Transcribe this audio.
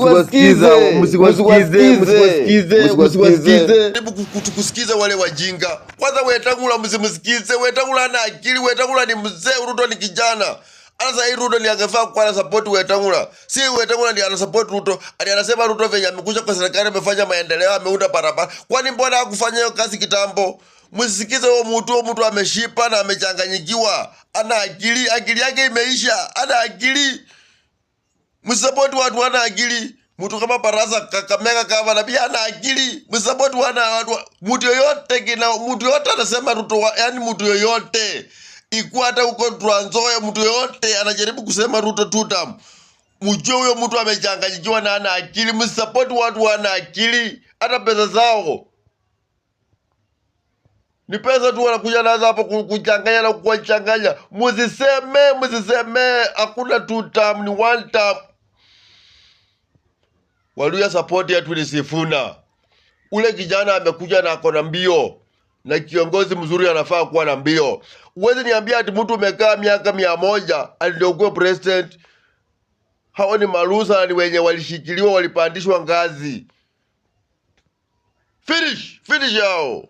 Msiwasikize. Hebu kutukusikiza wale wajinga. Kwanza Wetangula msimsikize. Wetangula ana akili. Wetangula ni mzee, Ruto ni kijana. Sasa hii Ruto ni angefaa kwa na support Wetangula. Si Wetangula ndiye ana support Ruto. Anasema Ruto venye amekuja kwa serikali amefanya maendeleo, ameunda barabara. Kwani mbona hakufanya hiyo kazi kitambo? Msisikize huo mtu ameshipa na amechanganyikiwa. Ana akili yake imeisha. Ana akili. Msisupport watu wana akili. Mtu kama Barasa Kakamega kama na pia ana akili. Msisupport watu mtu yoyote anasema Ruto, yani mtu yoyote. Ikuwa hata uko Trans Nzoia, mtu yoyote anajaribu kusema Ruto tutam. Mjue huyo mtu amechanganyikiwa na ana akili. Msisupport watu wana akili. Hata pesa zao ni pesa tu wanakuja nazo hapo kuchanganya na kuchanganya. Msiseme hakuna two term, ni one term. Waluya support yetu ni Sifuna. Ule kijana amekuja na akona mbio. Na kiongozi mzuri anafaa kuwa na mbio. Uwezi niambia ati mtu umekaa miaka 100 ndio kuwa president. Hao ni malusa, ni wenye walishikiliwa, walipandishwa ngazi. Finish yao.